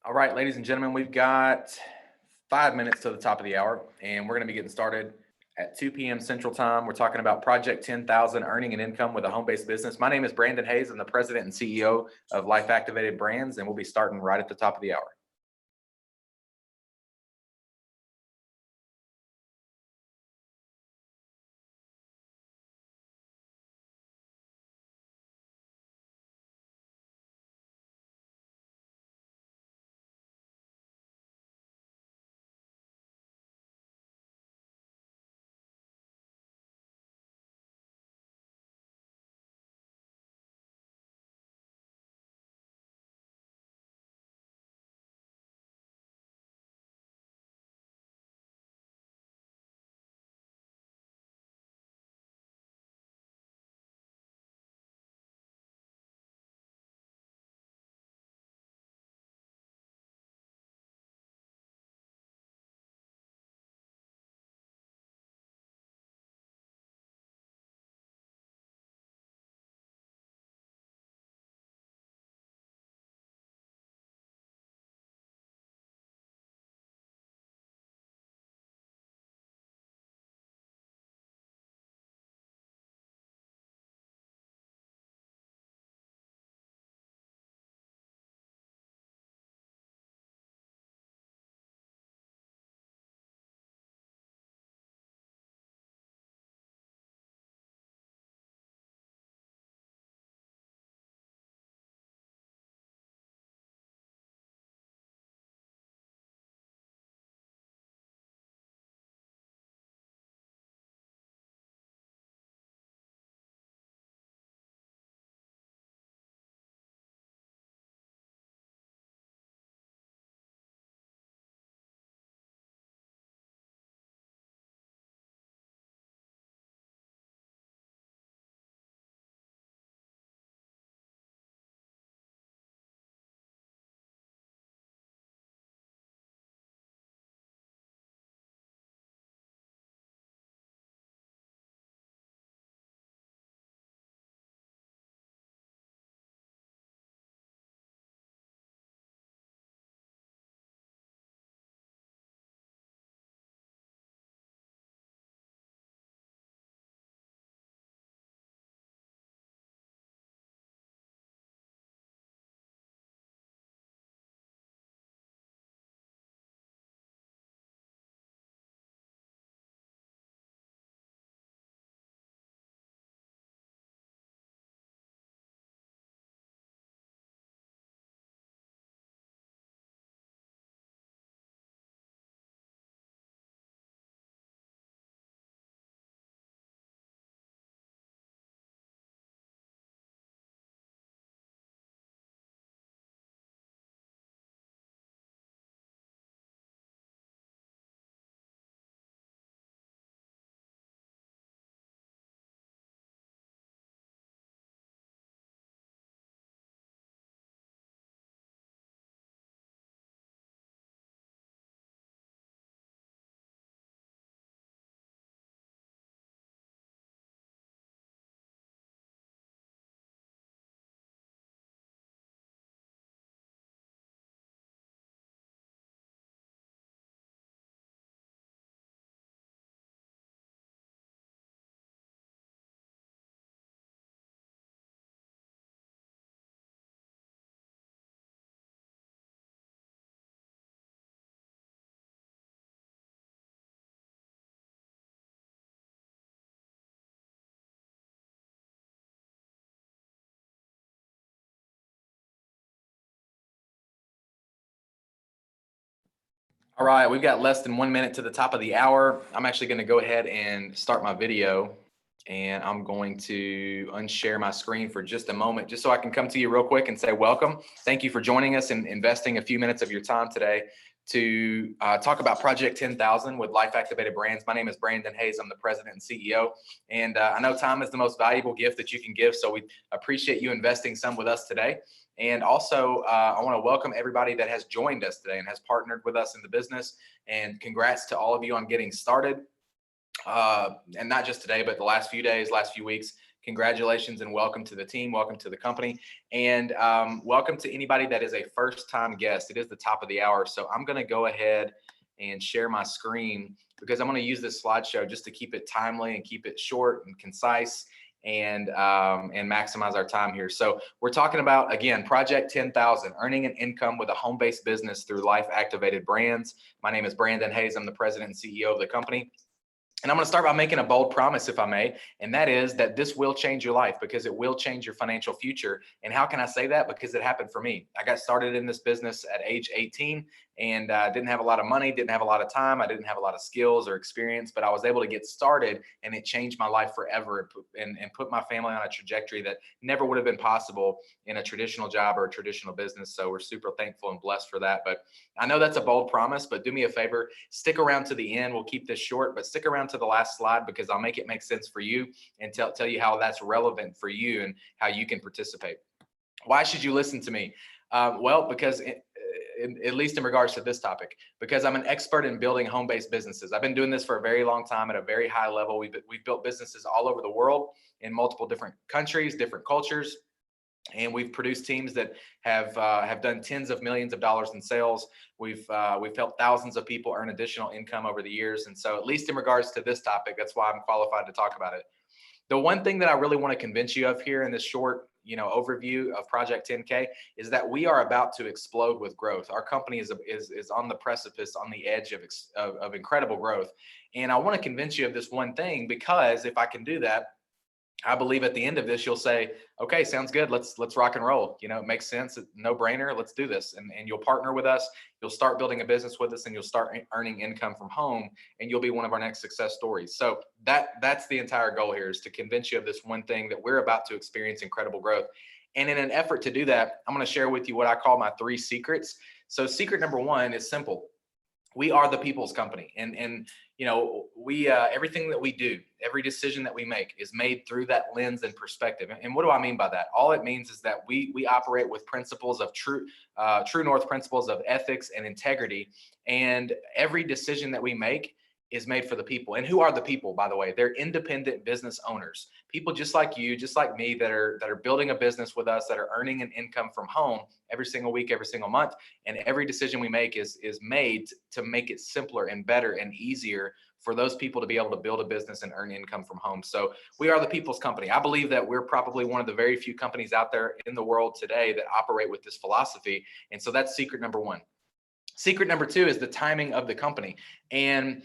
All right, ladies and gentlemen, we've got 5 minutes to the top of the hour, and we're going to be getting started at 2 p.m. Central Time. We're talking about Project 10,000, earning an income with a home-based business. My name is Brandon Hayes. I'm the president and CEO of Life Activated Brands, and we'll be starting right at the top of the hour. All right, we've got less than 1 minute to the top of the hour. I'm actually going to go ahead and start my video, and I'm going to unshare my screen for just a moment, just so I can come to you real quick and say welcome. Thank you for joining us and investing a few minutes of your time today to talk about Project 10,000 with Life Activated Brands. My name is Brandon Hayes. I'm the president and CEO. And I know time is the most valuable gift that you can give. So we appreciate you investing some with us today. And also, I want to welcome everybody that has joined us today and has partnered with us in the business. And congrats to all of you on getting started. And not just today, but the last few days, last few weeks. Congratulations and welcome to the team. Welcome to the company. And welcome to anybody that is a first-time guest. It is the top of the hour. So I'm going to go ahead and share my screen because I'm going to use this slideshow just to keep it timely and keep it short and concise and maximize our time here. So we're talking about, again, Project 10,000, earning an income with a home-based business through life-activated brands. My name is Brandon Hayes. I'm the president and CEO of the company. And I'm going to start by making a bold promise, if I may, and that is that this will change your life because it will change your financial future. And how can I say that? Because it happened for me. I got started in this business at age 18 and didn't have a lot of money, didn't have a lot of time. I didn't have a lot of skills or experience, but I was able to get started and it changed my life forever and put my family on a trajectory that never would have been possible in a traditional job or a traditional business. So we're super thankful and blessed for that. But I know that's a bold promise, but do me a favor, stick around to the end. We'll keep this short, but stick around to the last slide because I'll make it make sense for you and tell you how that's relevant for you and how you can participate. Why should you listen to me? Well, because at least in regards to this topic, because I'm an expert in building home-based businesses. I've been doing this for a very long time at a very high level. We've built businesses all over the world in multiple different countries, different cultures. And we've produced teams that have done tens of millions of dollars in sales. We've helped thousands of people earn additional income over the years. And so at least in regards to this topic, that's why I'm qualified to talk about it. The one thing that I really want to convince you of here in this short, overview of Project 10K is that we are about to explode with growth. Our company is on the precipice, on the edge of incredible growth. And I want to convince you of this one thing because if I can do that, I believe at the end of this, you'll say, okay, sounds good. Let's rock and roll. It makes sense. No brainer. Let's do this. And you'll partner with us. You'll start building a business with us and you'll start earning income from home and you'll be one of our next success stories. So that's the entire goal here, is to convince you of this one thing, that we're about to experience incredible growth. And in an effort to do that, I'm going to share with you what I call my 3 secrets. So secret number 1 is simple. We are the people's company. And we everything that we do, every decision that we make is made through that lens and perspective. And what do I mean by that? All it means is that we operate with principles of true north principles of ethics and integrity. And every decision that we make is made for the people. And who are the people, by the way? They're independent business owners, people just like you, just like me, that are building a business with us, that are earning an income from home every single week, every single month. And every decision we make is made to make it simpler and better and easier for those people to be able to build a business and earn income from home. So we are the people's company. I believe that we're probably one of the very few companies out there in the world today that operate with this philosophy. And so that's secret number 1. Secret number 2 is the timing of the company. And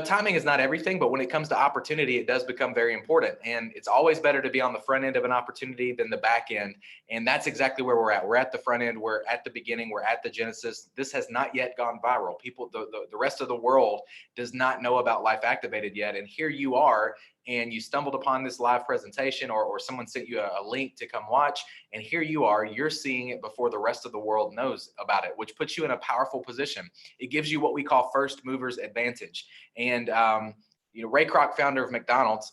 timing is not everything, but when it comes to opportunity, it does become very important. And it's always better to be on the front end of an opportunity than the back end. And that's exactly where we're at. We're at the front end. We're at the beginning. We're at the genesis. This has not yet gone viral. People, the rest of the world does not know about Life Activated yet. And here you are, and you stumbled upon this live presentation or someone sent you a link to come watch. And here you are, you're seeing it before the rest of the world knows about it, which puts you in a powerful position. It gives you what we call first movers advantage. And, Ray Kroc, founder of McDonald's,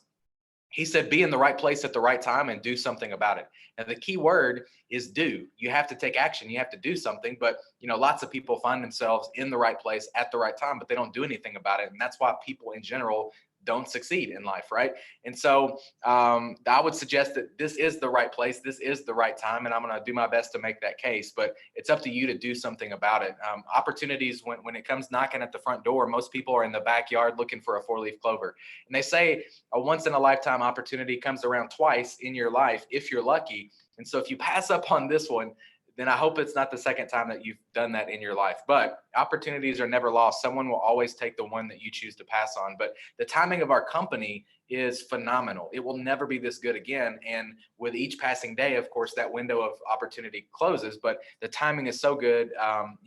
he said, be in the right place at the right time and do something about it. Now, the key word is do. You have to take action. You have to do something. But, lots of people find themselves in the right place at the right time, but they don't do anything about it. And that's why people in general don't succeed in life, right? And so I would suggest that this is the right place. This is the right time. And I'm going to do my best to make that case. But it's up to you to do something about it. Opportunities, when it comes knocking at the front door, most people are in the backyard looking for a 4-leaf clover. And they say a once-in-a-lifetime opportunity comes around twice in your life if you're lucky. And so if you pass up on this one, then I hope it's not the second time that you've done that in your life. But opportunities are never lost. Someone will always take the one that you choose to pass on. But the timing of our company is phenomenal. It will never be this good again. And with each passing day, of course, that window of opportunity closes. But the timing is so good.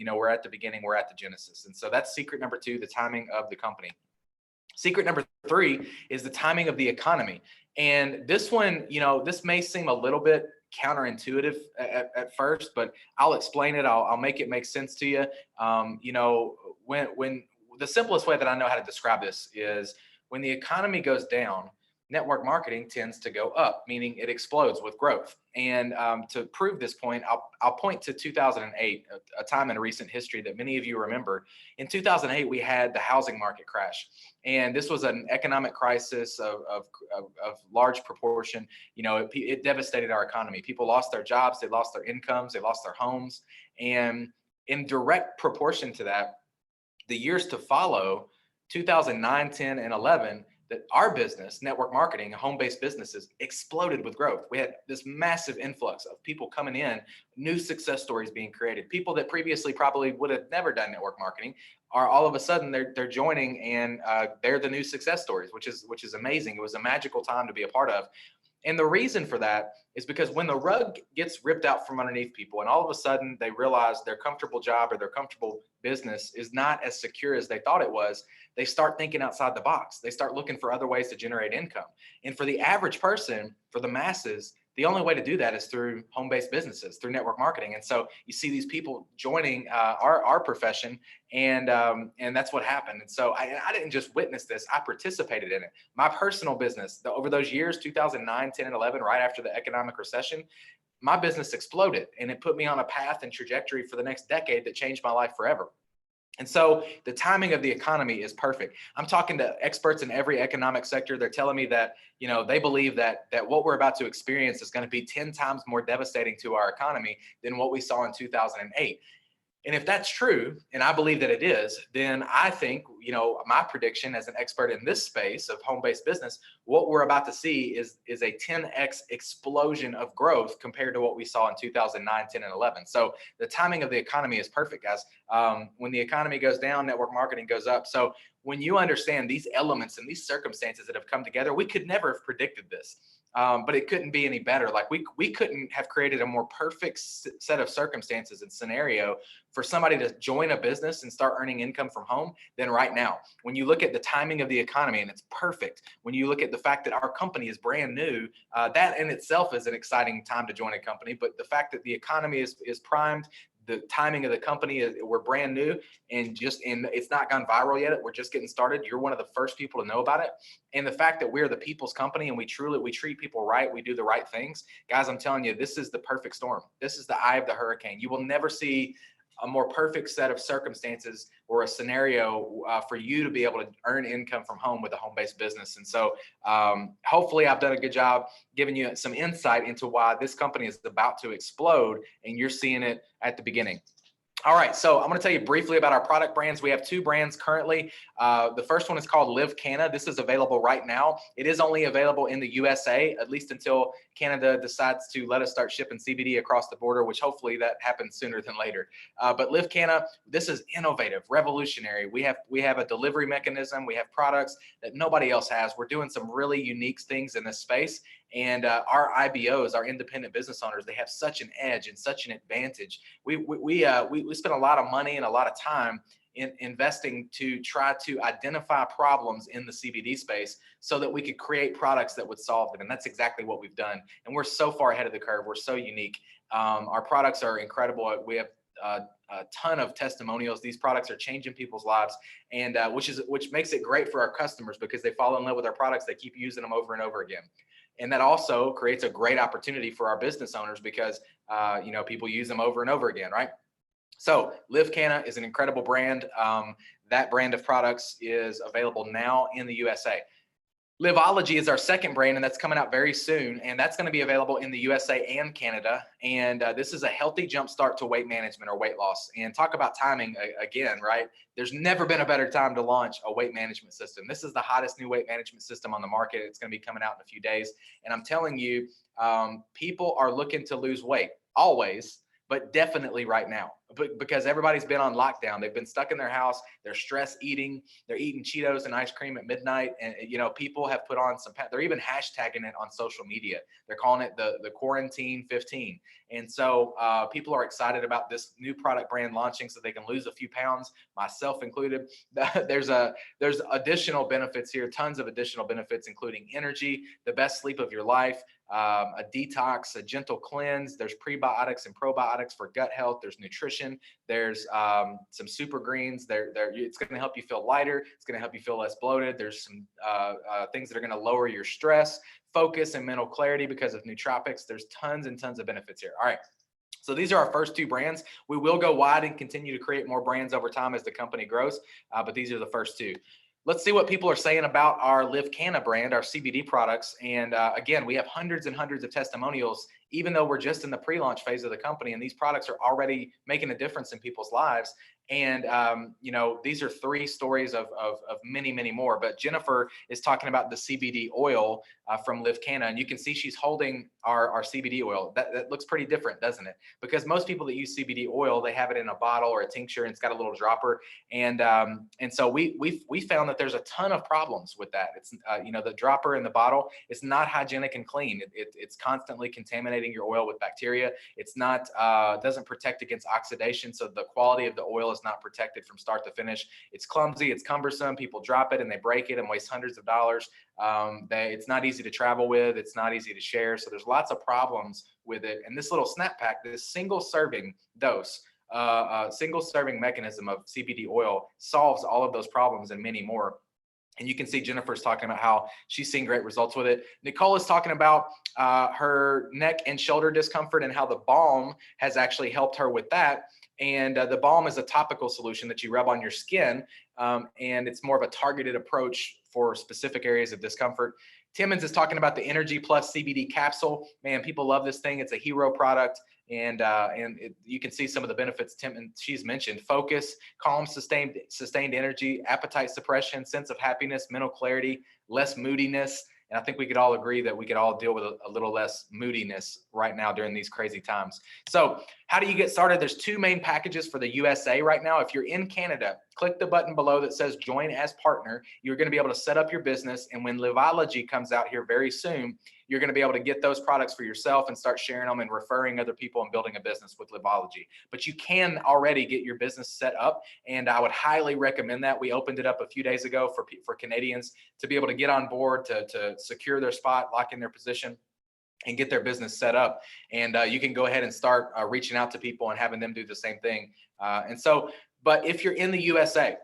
We're at the beginning, we're at the genesis. And so that's secret number 2, the timing of the company. Secret number 3 is the timing of the economy. And this one, this may seem a little bit counterintuitive at first, but I'll explain it. I'll make it make sense to you. When the simplest way that I know how to describe this is when the economy goes down, network marketing tends to go up, meaning it explodes with growth. And to prove this point, I'll point to 2008, a time in recent history that many of you remember. In 2008, we had the housing market crash. And this was an economic crisis of large proportion. You know, it devastated our economy. People lost their jobs, they lost their incomes, they lost their homes. And in direct proportion to that, the years to follow, 2009, 10, and 11, that our business, network marketing, home-based businesses, exploded with growth. We had this massive influx of people coming in, new success stories being created. People that previously probably would have never done network marketing are all of a sudden they're joining, and they're the new success stories, which is amazing. It was a magical time to be a part of. And the reason for that is because when the rug gets ripped out from underneath people and all of a sudden they realize their comfortable job or their comfortable business is not as secure as they thought it was, they start thinking outside the box. They start looking for other ways to generate income. And for the average person, for the masses, the only way to do that is through home-based businesses, through network marketing. And so you see these people joining our profession, and that's what happened. And so I didn't just witness this; I participated in it. My personal business, over those years, 2009, 10, and 11, right after the economic recession, my business exploded, and it put me on a path and trajectory for the next decade that changed my life forever. And so the timing of the economy is perfect. I'm talking to experts in every economic sector. They're telling me that, you know, they believe that what we're about to experience is going to be 10 times more devastating to our economy than what we saw in 2008. And if that's true, and I believe that it is, then I think, you know, my prediction as an expert in this space of home-based business, what we're about to see is a 10x explosion of growth compared to what we saw in 2009, 10, and 11. So the timing of the economy is perfect, guys. When the economy goes down, network marketing goes up. So when you understand these elements and these circumstances that have come together, we could never have predicted this. But it couldn't be any better. Like we couldn't have created a more perfect set of circumstances and scenario for somebody to join a business and start earning income from home than right now. When you look at the timing of the economy, and it's perfect. When you look at the fact that our company is brand new, that in itself is an exciting time to join a company. But the fact that the economy is primed, the timing of the company is, we're brand new, and it's not gone viral yet. We're just getting started. You're one of the first people to know about it. And the fact that we're the people's company and we treat people right, we do the right things. Guys, I'm telling you, this is the perfect storm. This is the eye of the hurricane. You will never see a more perfect set of circumstances or a scenario for you to be able to earn income from home with a home-based business. And so hopefully I've done a good job giving you some insight into why this company is about to explode, and you're seeing it at the beginning. All right, so I'm going to tell you briefly about our product brands. We have two brands currently. The first one is called Live Canna. This is available right now. It is only available in the USA, at least until Canada decides to let us start shipping CBD across the border, which hopefully that happens sooner than later. But Live Canna, this is innovative, revolutionary. We have a delivery mechanism. We have products that nobody else has. We're doing some really unique things in this space. And our IBOs, our independent business owners, they have such an edge and such an advantage. We spend a lot of money and a lot of time in investing to try to identify problems in the CBD space so that we could create products that would solve them. And that's exactly what we've done. And we're so far ahead of the curve. We're so unique. Our products are incredible. We have a ton of testimonials. These products are changing people's lives, and which makes it great for our customers because they fall in love with our products. They keep using them over and over again. And that also creates a great opportunity for our business owners because, people use them over and over again, right? So Live Canna is an incredible brand. That brand of products is available now in the USA. Liveology is our second brand, and that's coming out very soon. And that's going to be available in the USA and Canada. And this is a healthy jumpstart to weight management or weight loss. And talk about timing again, right? There's never been a better time to launch a weight management system. This is the hottest new weight management system on the market. It's going to be coming out in a few days. And I'm telling you, people are looking to lose weight always, but definitely right now, because everybody's been on lockdown. They've been stuck in their house. They're stress eating. They're eating Cheetos and ice cream at midnight. And, people have put on they're even hashtagging it on social media. They're calling it the quarantine 15. And so people are excited about this new product brand launching so they can lose a few pounds, myself included. There's additional benefits here, tons of additional benefits, including energy, the best sleep of your life, a detox, a gentle cleanse. There's prebiotics and probiotics for gut health. There's nutrition. nutrition. There's some super greens. It's going to help you feel lighter. It's going to help you feel less bloated. There's some things that are going to lower your stress, focus, and mental clarity because of nootropics. There's tons and tons of benefits here. All right. So these are our first two brands. We will go wide and continue to create more brands over time as the company grows, but these are the first two. Let's see what people are saying about our LiveCanna brand, our CBD products. And again, we have hundreds and hundreds of testimonials, even though we're just in the pre-launch phase of the company, and these products are already making a difference in people's lives. And, you know, these are three stories of many, many more. But Jennifer is talking about the CBD oil from LiveCanna. And you can see she's holding our CBD oil. That looks pretty different, doesn't it? Because most people that use CBD oil, they have it in a bottle or a tincture, and it's got a little dropper. And so we found that there's a ton of problems with that. It's, you know, the dropper in the bottle, it's not hygienic and clean. It's constantly contaminating your oil with bacteria. It's not, doesn't protect against oxidation. So the quality of the oil is not protected from start to finish. It's clumsy, it's cumbersome. People drop it and they break it and waste hundreds of dollars. It's not easy to travel with. It's not easy to share. So there's lots of problems with it. And this little snap pack, this single serving dose, single serving mechanism of CBD oil solves all of those problems and many more. And you can see Jennifer's talking about how she's seeing great results with it. Nicole is talking about her neck and shoulder discomfort and how the balm has actually helped her with that. And the balm is a topical solution that you rub on your skin, and it's more of a targeted approach for specific areas of discomfort. Timmons is talking about the Energy Plus CBD capsule. Man, people love this thing. It's a hero product. And you can see some of the benefits she's mentioned: focus, calm, sustained energy, appetite suppression, sense of happiness, mental clarity, less moodiness. And I think we could all agree that we could all deal with a little less moodiness right now during these crazy times. So how do you get started? There's two main packages for the USA right now. If you're in Canada, click the button below that says join as partner. You're going to be able to set up your business. And when Liveology comes out here very soon, you're going to be able to get those products for yourself and start sharing them and referring other people and building a business with Liveology. But you can already get your business set up, and I would highly recommend that. We opened it up a few days ago for Canadians to be able to get on board, to secure their spot, lock in their position, and get their business set up. And you can go ahead and start reaching out to people and having them do the same thing. But if you're in the USA,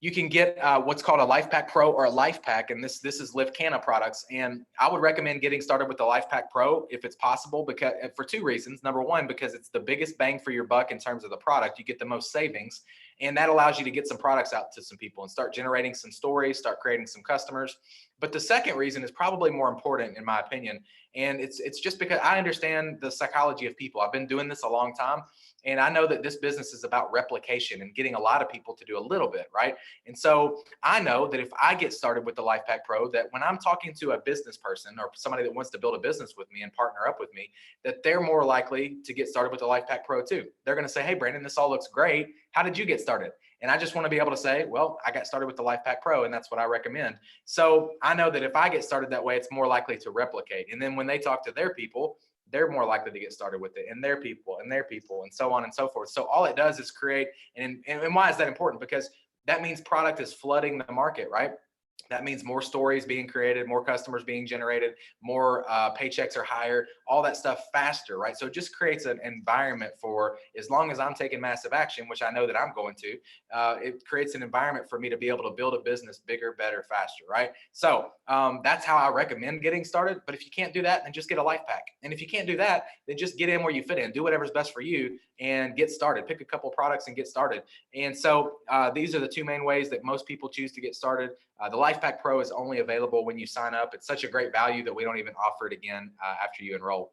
you can get what's called a LifePak Pro or a LifePak, and this is LiveCanna products. And I would recommend getting started with the LifePak Pro if it's possible, because for two reasons. Number one, because it's the biggest bang for your buck in terms of the product. You get the most savings, and that allows you to get some products out to some people and start generating some stories, start creating some customers. But the second reason is probably more important, in my opinion. And it's just because I understand the psychology of people. I've been doing this a long time, and I know that this business is about replication and getting a lot of people to do a little bit, right? And so I know that if I get started with the LifePak Pro, that when I'm talking to a business person or somebody that wants to build a business with me and partner up with me, that they're more likely to get started with the LifePak Pro too. They're going to say, hey, Brandon, this all looks great. How did you get started? And I just want to be able to say, well, I got started with the LifePak Pro, and that's what I recommend. So I know that if I get started that way, it's more likely to replicate. And then when they talk to their people, they're more likely to get started with it, and their people, and so on and so forth. So all it does is create, and why is that important? Because that means product is flooding the market, right? That means more stories being created, more customers being generated, more paychecks are higher, all that stuff faster, right? So it just creates an environment for, as long as I'm taking massive action, which I know that I'm going to, it creates an environment for me to be able to build a business bigger, better, faster, right? So that's how I recommend getting started. But if you can't do that, then just get a LifePak. And if you can't do that, then just get in where you fit in, do whatever's best for you and get started. Pick a couple products and get started. And so these are the two main ways that most people choose to get started. The LifePak Pro is only available when you sign up. It's such a great value that we don't even offer it again after you enroll.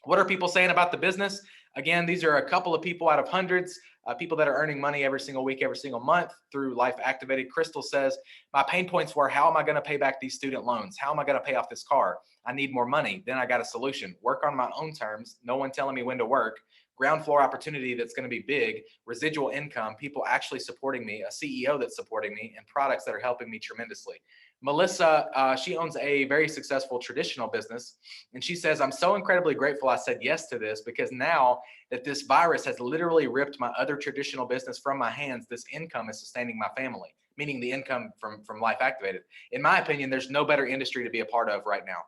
What are people saying about the business? Again, these are a couple of people out of hundreds, people that are earning money every single week, every single month through Life Activated. Crystal says, my pain points were, how am I going to pay back these student loans? How am I going to pay off this car? I need more money. Then I got a solution. Work on my own terms. No one telling me when to work. Ground floor opportunity that's going to be big, residual income, people actually supporting me, a CEO that's supporting me, and products that are helping me tremendously. Melissa, she owns a very successful traditional business, and she says, I'm so incredibly grateful I said yes to this, because now that this virus has literally ripped my other traditional business from my hands, this income is sustaining my family, meaning the income from Life Activated. In my opinion, there's no better industry to be a part of right now.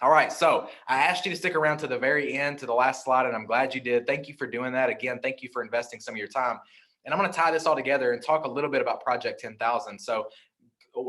All right, so I asked you to stick around to the very end, to the last slide, and I'm glad you did. Thank you for doing that. Again, thank you for investing some of your time. And I'm going to tie this all together and talk a little bit about Project 10,000. So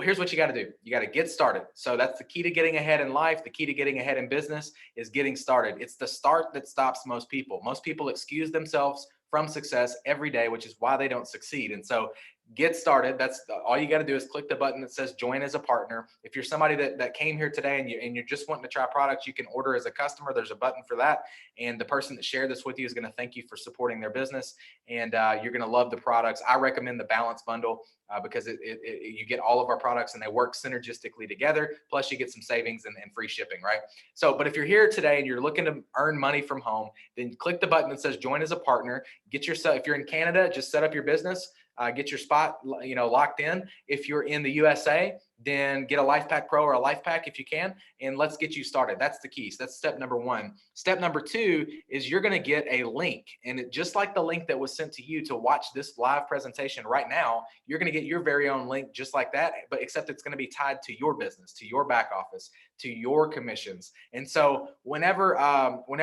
here's what you got to do. You got to get started. So that's the key to getting ahead in life. The key to getting ahead in business is getting started. It's the start that stops most people. Most people excuse themselves from success every day, which is why they don't succeed. And so get started. All you got to do is click the button that says join as a partner. If you're somebody that came here today and you're just wanting to try products, you can order as a customer. There's a button for that. And the person that shared this with you is going to thank you for supporting their business. And you're going to love the products. I recommend the Balance Bundle because you get all of our products and they work synergistically together. Plus you get some savings and free shipping, right? So, but if you're here today and you're looking to earn money from home, then click the button that says join as a partner. Get yourself, if you're in Canada, just set up your business. Get your spot, locked in. If you're in the USA, then get a LifePak Pro or a LifePak if you can, and let's get you started. That's the key. So that's step number one. Step number two is you're going to get a link, and just like the link that was sent to you to watch this live presentation right now, you're going to get your very own link just like that, but except it's going to be tied to your business, to your back office, to your commissions. And so whenever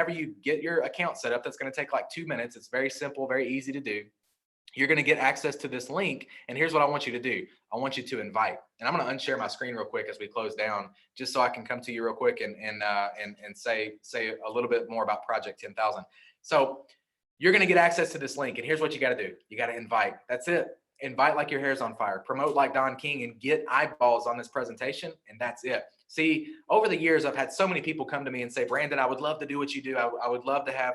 you get your account set up, that's going to take like 2 minutes. It's very simple, very easy to do. You're going to get access to this link. And here's what I want you to do. I want you to invite, and I'm going to unshare my screen real quick as we close down, just so I can come to you real quick and say a little bit more about Project 10,000. So you're going to get access to this link, and here's what you got to do. You got to invite. That's it. Invite like your hair's on fire. Promote like Don King and get eyeballs on this presentation, and that's it. See, over the years, I've had so many people come to me and say, Brandon, I would love to do what you do. I would love to have,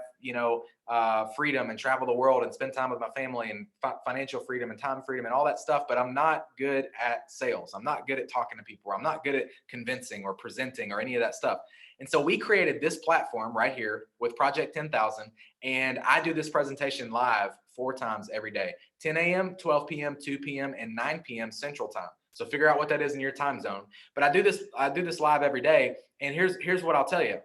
freedom and travel the world and spend time with my family and financial freedom and time freedom and all that stuff. But I'm not good at sales. I'm not good at talking to people. I'm not good at convincing or presenting or any of that stuff. And so we created this platform right here with Project 10,000. And I do this presentation live 4 times every day, 10 a.m., 12 p.m., 2 p.m., and 9 p.m. Central Time. So figure out what that is in your time zone. But I do this live every day. And here's what I'll tell you.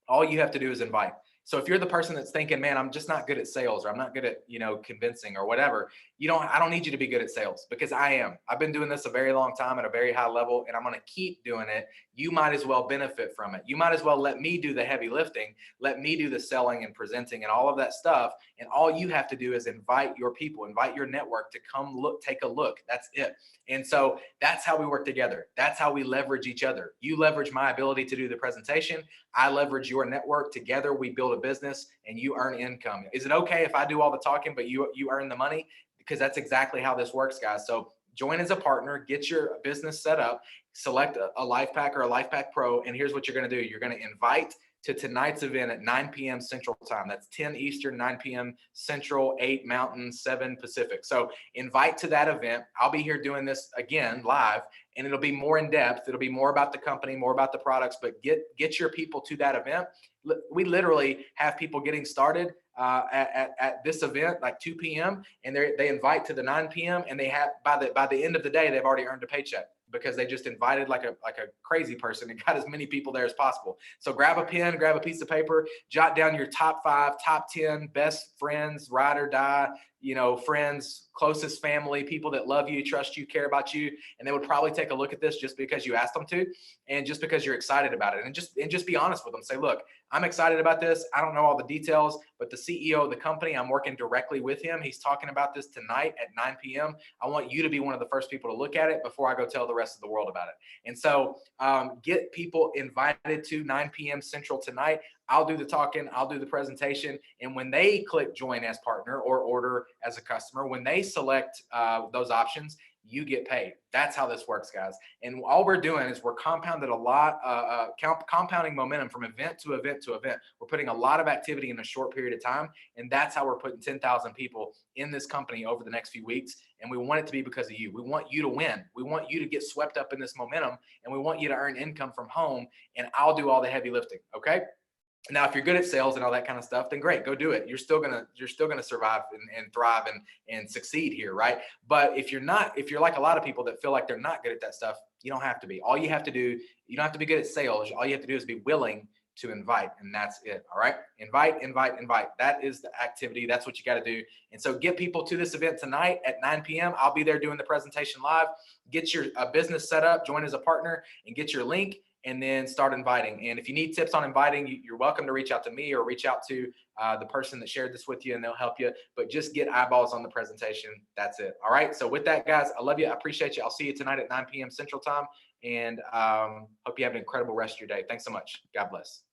All you have to do is invite. So if you're the person that's thinking, man, I'm just not good at sales, or I'm not good at, convincing or whatever, I don't need you to be good at sales, because I am. I've been doing this a very long time at a very high level, and I'm going to keep doing it. You might as well benefit from it. You might as well let me do the heavy lifting. Let me do the selling and presenting and all of that stuff. And all you have to do is invite your people, invite your network to come take a look. That's it. And so that's how we work together. That's how we leverage each other. You leverage my ability to do the presentation. I leverage your network. Together we build a business and you earn income. Is it okay if I do all the talking, but you earn the money? Because that's exactly how this works, guys. So join as a partner, get your business set up, select a LifePak or a LifePak Pro, and here's what you're going to do. You're going to invite to tonight's event at 9 p.m. Central Time. That's 10 Eastern, 9 p.m. Central, 8 Mountain, 7 Pacific. So invite to that event. I'll be here doing this again live, and it'll be more in depth. It'll be more about the company, more about the products, but get your people to that event. We literally have people getting started at this event like 2 p.m. and they invite to the 9 p.m. and they have by the end of the day they've already earned a paycheck, because they just invited like a crazy person and got as many people there as possible. So grab a pen, grab a piece of paper, jot down your top 5, top 10 best friends, ride or die, friends, closest family, people that love you, trust you, care about you. And they would probably take a look at this just because you asked them to, and just because you're excited about it, and just be honest with them. Say, look, I'm excited about this. I don't know all the details, but the CEO of the company, I'm working directly with him. He's talking about this tonight at 9 p.m. I want you to be one of the first people to look at it before I go tell the rest of the world about it. And so get people invited to 9 p.m. Central tonight. I'll do the talking, I'll do the presentation. And when they click join as partner or order as a customer, when they select those options, you get paid. That's how this works, guys. And all we're doing is we're compounding momentum from event to event to event. We're putting a lot of activity in a short period of time. And that's how we're putting 10,000 people in this company over the next few weeks. And we want it to be because of you. We want you to win. We want you to get swept up in this momentum, and we want you to earn income from home, and I'll do all the heavy lifting. Okay. Now, if you're good at sales and all that kind of stuff, then great, go do it. You're still gonna survive and thrive and succeed here, right? But if you're like a lot of people that feel like they're not good at that stuff, you don't have to be. All you have to do, you don't have to be good at sales. All you have to do is be willing to invite, and that's it. All right, invite. That is the activity. That's what you got to do. And so get people to this event tonight at 9 p.m. I'll be there doing the presentation live. Get your business set up, join as a partner, and get your link. and then start inviting. And if you need tips on inviting, you're welcome to reach out to me or reach out to the person that shared this with you, and they'll help you. But just get eyeballs on the presentation. That's it. All right. So with that, guys, I love you. I appreciate you. I'll see you tonight at 9 p.m. Central Time, and hope you have an incredible rest of your day. Thanks so much. God bless.